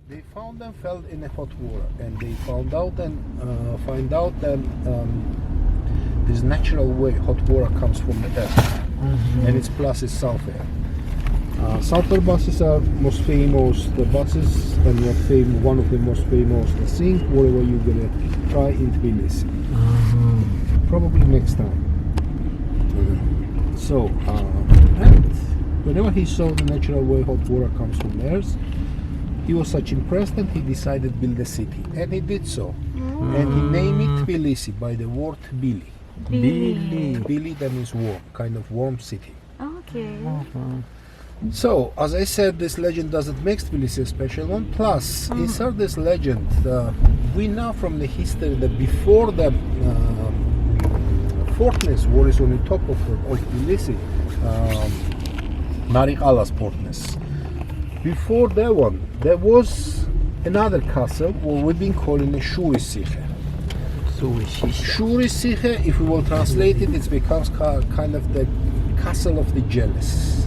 They found them fell in a hot water, and they find out that this natural way hot water comes from the earth, and its plus is sulfur. Sulfur buses are most famous, the buses, and one of the most famous, the thing, whatever you're gonna try in Tbilisi. Probably next time. So, and whenever he saw the natural way hot water comes from the earth, he was such impressed that he decided to build a city, and he did so. And he named it Tbilisi by the word Bili. Bili, that means warm, kind of warm city. Okay. So, as I said, this legend doesn't make Tbilisi a special one. Plus, inside this legend, we know from the history that before the fortress was on the top of Tbilisi, Narikala's fortress. Before that one, there was another castle, what we've been calling a Shuri-Siche. Shuri-Siche, if we will translate it, it becomes kind of the castle of the jealous.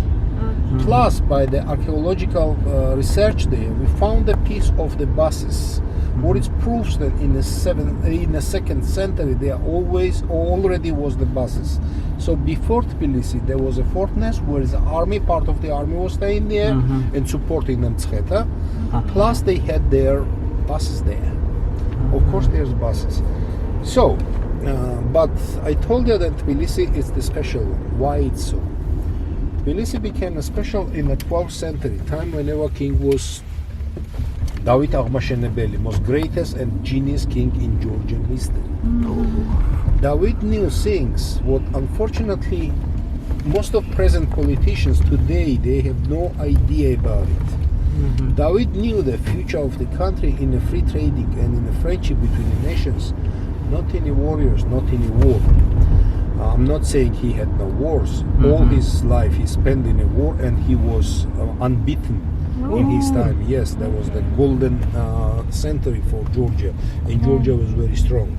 Plus, by the archaeological research there, we found a piece of the buses, what it proves that in the 2nd century there already was the buses. So before Tbilisi there was a fortress where the army, part of the army was staying there and supporting them. Plus they had their buses there. Of course there's buses. So, but I told you that Tbilisi is the special one. Why it's so? Tbilisi became a special in the 12th century, time whenever king was David Aghmashenebeli, most greatest and genius king in Georgian history. David knew things what unfortunately most of present politicians today, they have no idea about it. David knew the future of the country in a free trading and in a friendship between the nations, not any warriors, not any war. I'm not saying he had no wars. All his life he spent in a war, and he was unbeaten in his time. Yes, that was the golden century for Georgia, and Georgia was very strong.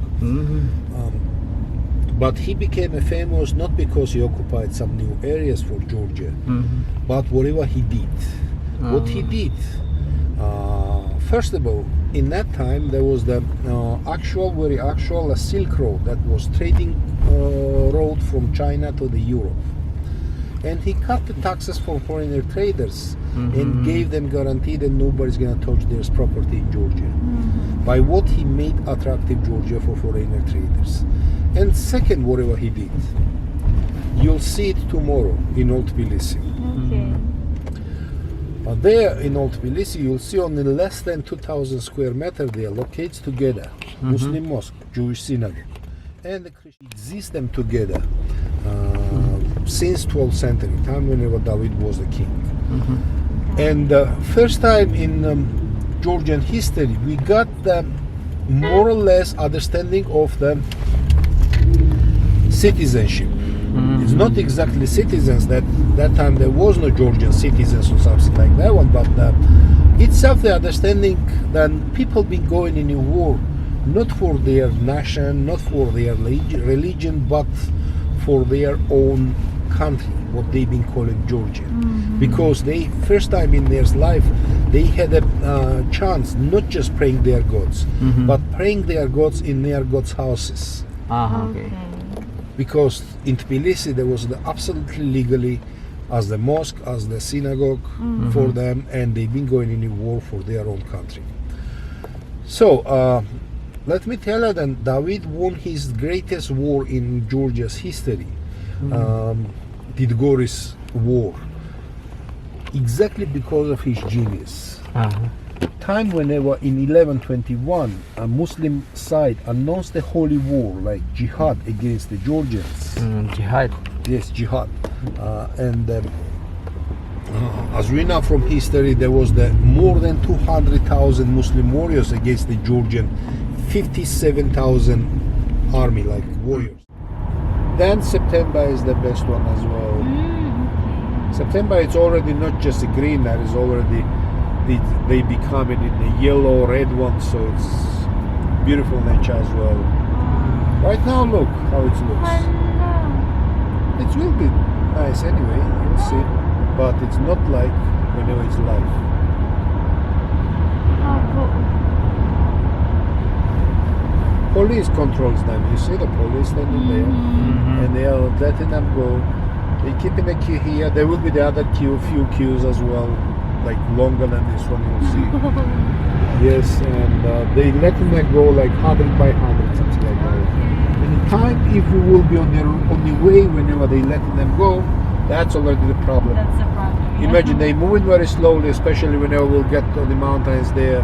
But he became famous not because he occupied some new areas for Georgia, but whatever he did. What he did, first of all, in that time there was the very actual Silk Road, that was trading road from China to the Europe. And he cut the taxes for foreigner traders and gave them guarantee that nobody's gonna touch their property in Georgia. By what he made attractive Georgia for foreigner traders. And second, whatever he did, you'll see it tomorrow in Old Tbilisi. There in Old Tbilisi, you'll see only less than 2,000 square meters there, locates together Muslim mosque, Jewish synagogue, and the Christians exist them together since 12th century, time whenever David was the king. And first time in Georgian history, we got the more or less understanding of the citizenship. It's not exactly citizens, that time there was no Georgian citizens or something like that one, but itself the understanding that people been going in a war not for their nation, not for their religion, but for their own country, what they've been calling Georgia. Because they, first time in their life, they had a chance not just praying their gods, but praying their gods in their gods' houses. Because in Tbilisi there was the absolutely legally as the mosque, as the synagogue for them, and they've been going in a war for their own country. So let me tell you that David won his greatest war in Georgia's history, Didgoris War, exactly because of his genius. Time whenever in 1121 a Muslim side announced a holy war, like jihad against the Georgians. Jihad. Yes, jihad. As we know from history, there was the more than 200,000 Muslim warriors against the Georgian 57,000 army, like warriors. Then September is the best one as well. September, it's already not just a green, that is already they become in the yellow, red one, so it's beautiful nature as well. Right now, look how it looks. It will be nice anyway, you'll see, but it's not like whenever it's live. police controls them. You see the police standing there, and they are letting them go. They keeping the queue here. There will be the other queue, few queues as well, like longer than this one. You'll see. Yes, and they letting them go like 100 by 100, something like that. And the time, if we will be on the way whenever they letting them go, that's already the problem. That's the problem. Imagine they moving very slowly, especially whenever we'll get on the mountains there.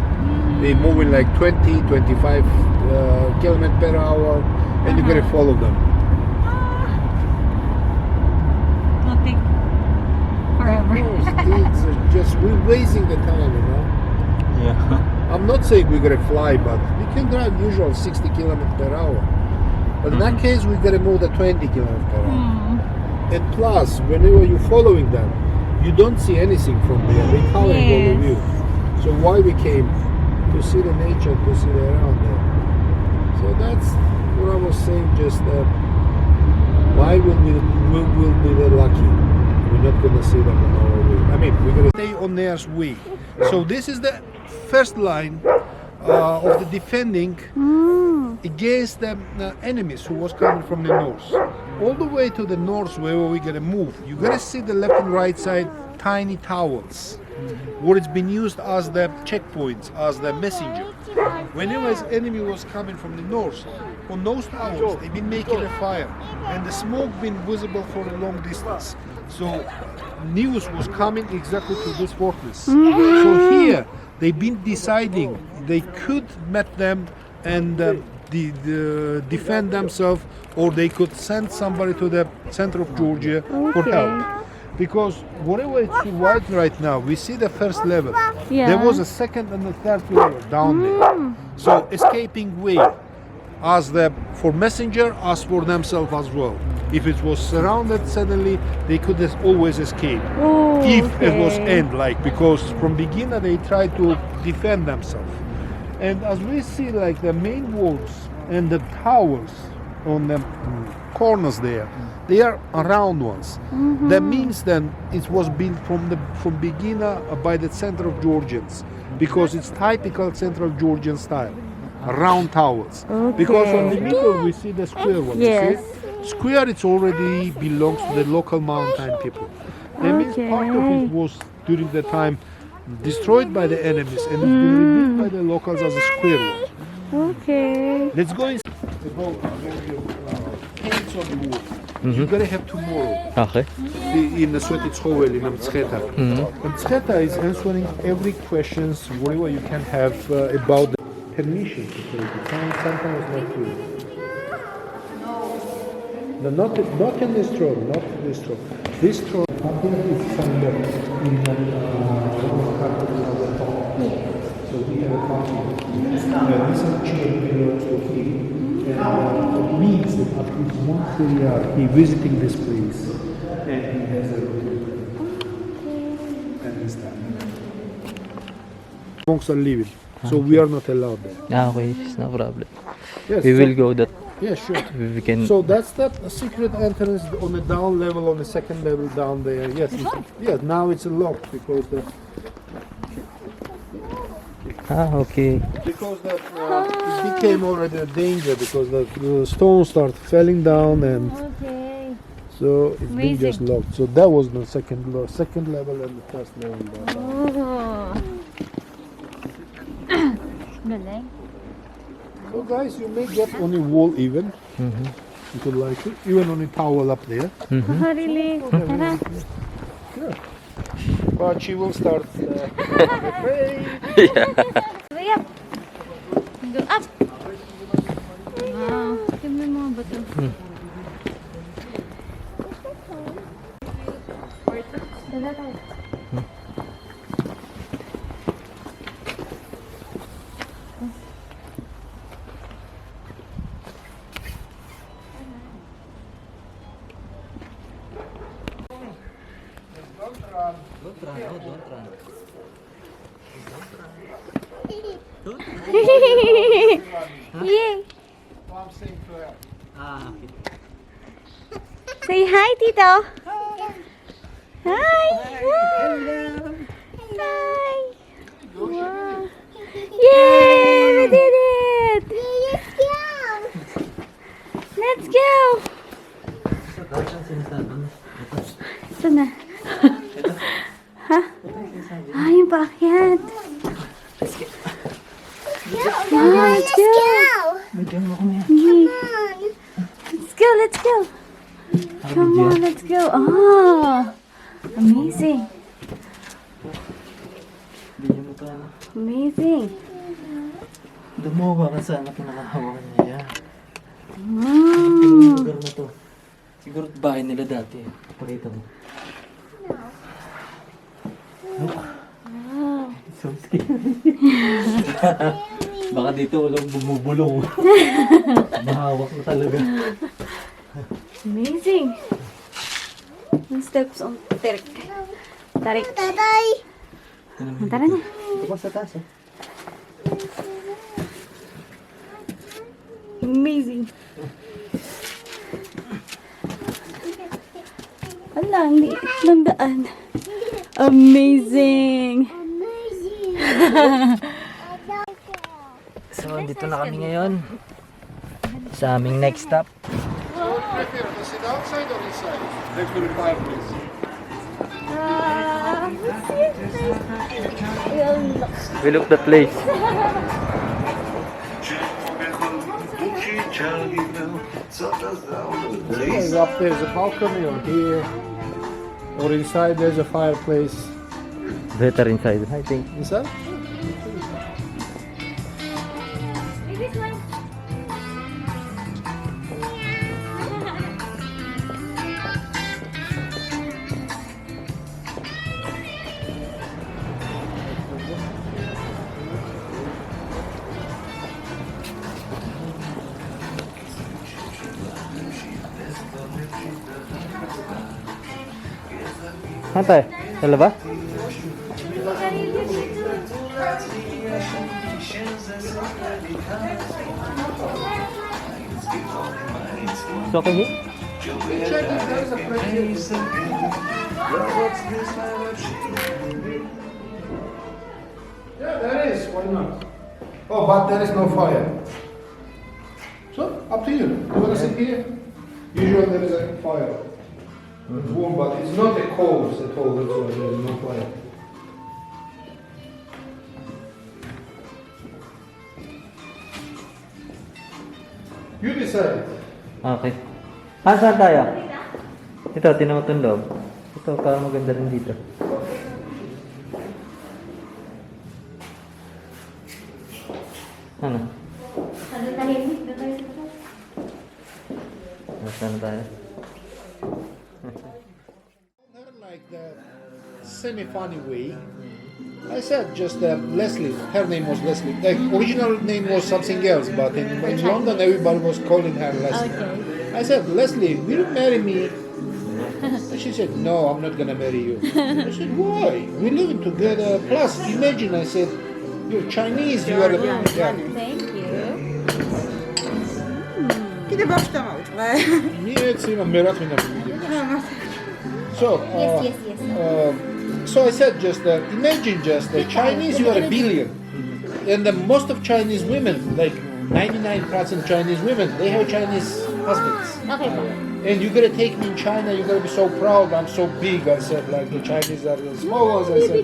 They moving like 20, 25 kilometers per hour, and you gotta follow them. It'll take forever. It's just we're wasting the time, you know. Yeah. I'm not saying we're gonna fly, but we can drive usual 60 kilometers per hour. But in that case, we gotta move the 20 kilometers per hour. And plus, whenever you're following them, you don't see anything from there. They covering all of you. So why we came to see the nature, to see the around there. So that's what I was saying. Just why will we be the lucky? We're not gonna see them on our way. I mean, we're gonna stay on their way. So this is the first line of the defending against the enemies who was coming from the north. All the way to the north where we're gonna move, you gotta see the left and right side tiny towers where it's been used as the checkpoints, as the messenger. Whenever an enemy was coming from the north, on those towers they've been making a fire and the smoke been visible for a long distance. So news was coming exactly to this fortress. So here they've been deciding they could meet them and defend themselves, or they could send somebody to the center of Georgia for help. Because whatever it's survived right now, we see the first level. There was a second and a third level down there. So escaping way, as for messenger, as for themselves as well. If it was surrounded suddenly, they could always escape. If it was end, like, because from beginner they tried to defend themselves. And as we see, like the main walls and the towers on the corners there, they are round ones. That means then it was built from beginner by the center of Georgians, because it's typical central Georgian style, round towers. Because on the middle we see the square one. You see? Square, it already belongs to the local mountain people. That means part of it was during the time destroyed by the enemies and it's been rebuilt by the locals as a square one. Let's go inside. Paints on the wall. You're gonna have tomorrow. Okay. In the Sweti Tchovel in Mtsketa. Mtsketa is answering every questions whatever you can have about the permission to take it. Sometimes not true. No, not in this throne, not this throne. This throne is kind of in the so we have a copy. This is chair belongs to him. And it means that at least once a year he visiting this place and he has a room. And this time. Monks are leaving, so we are not allowed there. Okay, it's no problem. Yes, We will go that. Yeah, sure. We can. So that's the secret entrance on the down level, on the second level down there. Yes, yes. Now it's locked because the Okay. because it became already a danger because the stones start falling down and so it's been just locked. So that was the second level and the first level. So guys, you may get on the wall even. You could like it, even on the towel up there. Really? Sure. But she will start. Pray. Hurry up. Go up. Wow. Give me more butter. Yay. Say hi, Tito. Hi. Hi. Wow. Yay, we did it. let's go. Bigyan mo kami. Let's go, let's go. Come on, let's go. Oh, amazing. Bigyan mo pa. Amazing. Dumuwa ka sana pinakahawakan niya. Mm. Lugar na to. Siguro bahay nila dati. Pakita mo. Wow. So scary. Baka dito walang bumubulong. Mahawak na talaga. Amazing. Yung steps on Tarik. Tarik. Tara na. Ito pa sa taas eh. Amazing. Wala, hindi ng daan. Amazing. So, dito na kami ngayon. Sa aming next stop. Is it outside or inside? Next to the fireplace. We look the place. Up there's a balcony or here. Or inside there's a fireplace. Better inside, I think. Inside? Saan tayo? Sa labas? It's okay here? Check if there's a place. Yeah, there is. Why not? Oh, but there is no fire. So, up to you. You want to sit here? Usually there is a fire. It's warm, but it's not a cold at all. That's why there is no fire. You decide. Okay. Ah, saan tayo? Ito, tinutong loob. Ito, parang maganda rin dito. Ano? Saan tayo? Her like that semi-funny way. I said just Leslie. Her name was Leslie. The original name was something else, but in London everybody was calling her Leslie. I said, Leslie, will you marry me? And she said, no, I'm not gonna marry you. I said, why? We're living together. Plus, imagine, I said, you're Chinese. You are. Yeah. Thank you. Kiedy başta mı? Нет, има мерат ми на видео. So, Yes, yes, yes. so I said just imagine just the Chinese, you are a billion. And the most of Chinese women, like 99% Chinese women, they have Chinese husbands. Okay po. And you're gonna take me in China, you're gonna be so proud, I'm so big, I said, like the Chinese are the small ones, I said,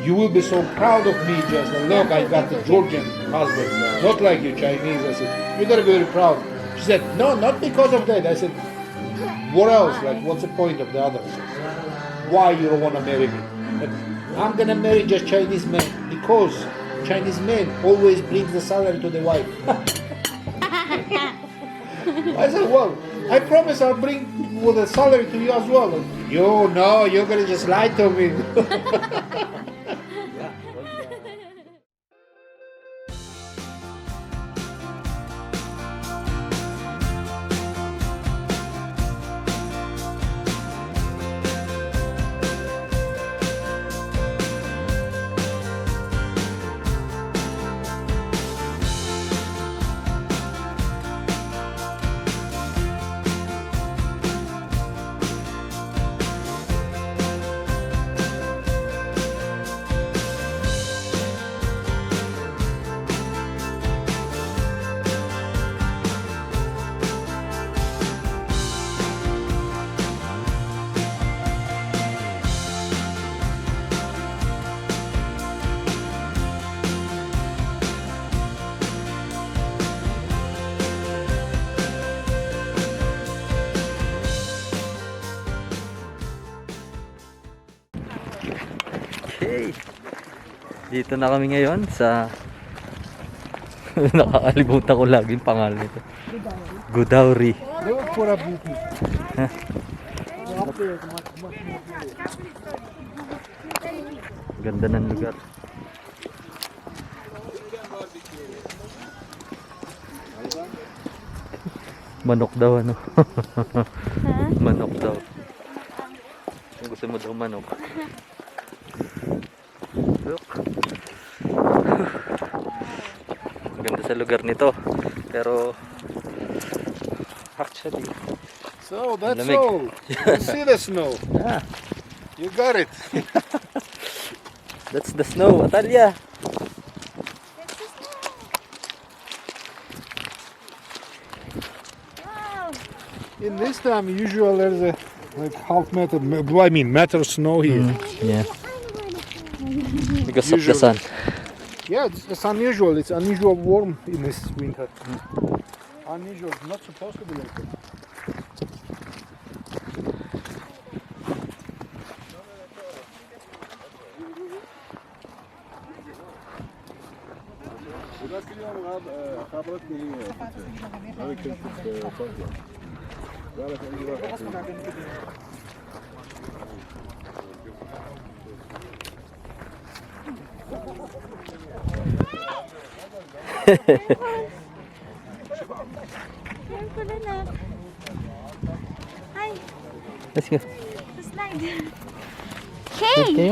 you will be so proud of me, just look, I got the Georgian husband, not like you Chinese, I said, you're gonna be very proud. She said, no, not because of that. I said, what else? Like, what's the point of the others? Why you don't want to marry me? But I'm gonna marry just Chinese men because Chinese men always bring the salary to the wife. I said, well, I promise I'll bring with the salary to you as well. You no, you're gonna just lie to me. Dito na kami ngayon sa nakakalimutan ko lagi yung pangalan nito. Godauri. Ganda ng lugar. Manok daw ano. Manok daw. Kung gusto mo daw manok. Look. Ganda sa lugar nito. Pero actually So that's lamig. all. You see the snow. Ah, You got it. that's the snow, Atalia. In this time, usually there's a like half meter, meter snow here. Yeah. Because of the Usually. sun. Yeah, it's unusual. It's unusual warm in this winter. Unusual. It's not supposed to be like that. Hi, Let's go. the slide. Hey, Okay.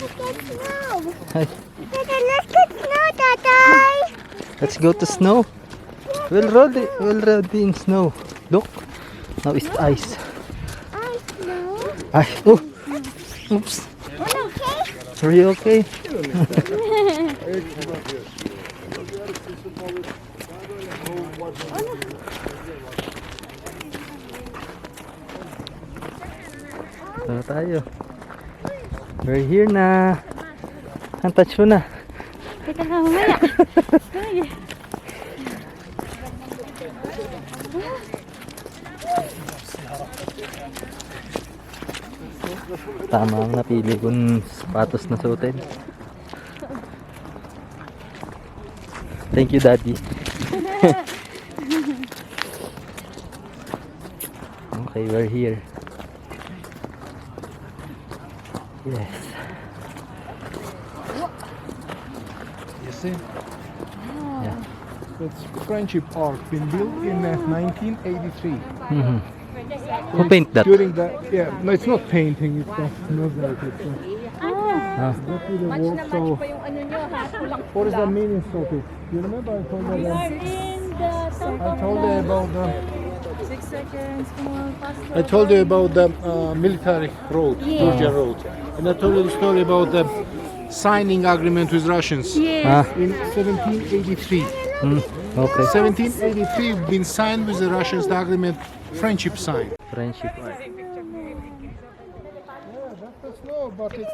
look at snow. Hi. Dada, let's get snow, Daddy. Let's go to snow. We'll roll in snow. Look. Now it's ice. I snow. Ice. Oh. Oops. Okay. Are you okay? Ano tayo? We're here na. Ang touch mo na. Teka lang, mamaya. Tama ang napili kong sapatos na suotin. Thank you, Daddy. Okay, we're here. Yes. You see, Yeah. it's Friendship Park, been built in 1983. Mhm. Who paint that? During the no, it's not painting. It's not like it's. Ah, That was the work. So, what is the meaning of it? You remember I told you that? I told you about the. 6 seconds, come on, faster. I told you about the military road, Georgia road, and I told you the story about the signing agreement with Russians ah, in 1783. okay. 1783 been signed with the Russians the agreement, friendship sign. Friendship. Yeah, that's the snow, but it's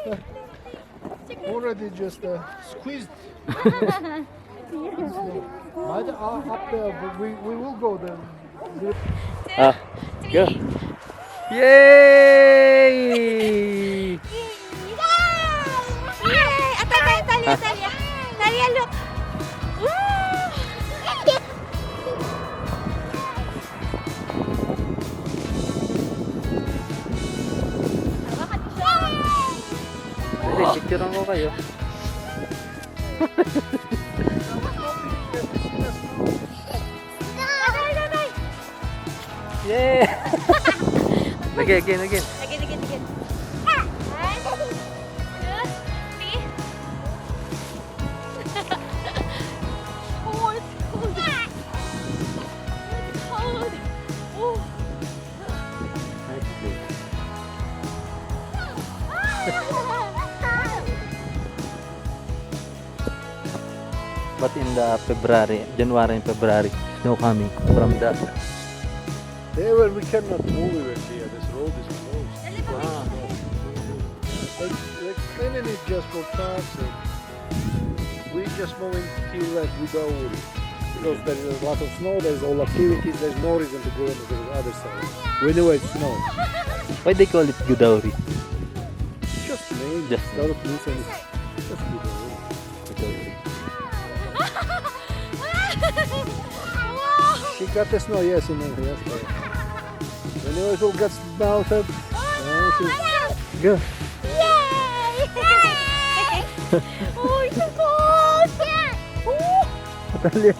already just squeezed. Up there, but we will go there. Ah, go. Yay! Yay! Talia, look. Dali, picturean ko kayo. Yeah! Again. Again. One, two, three. Oh, it's cold. It's cold. Oh. But in the January and February, snow coming from the... There where we cannot move it here. This road is closed. They're cleaning it just for cars. We just moving till without because there is a lot of snow. There's all activities. There's no reason to go into the other side. We know it's snow. Why they call it Godauri? Just name. Just Just means anything. Just Godauri. She got the snow, yes, in her, yes. When it all gets melted, go. Yay! Oh, it's so cold! Yeah! Oh! Natalia.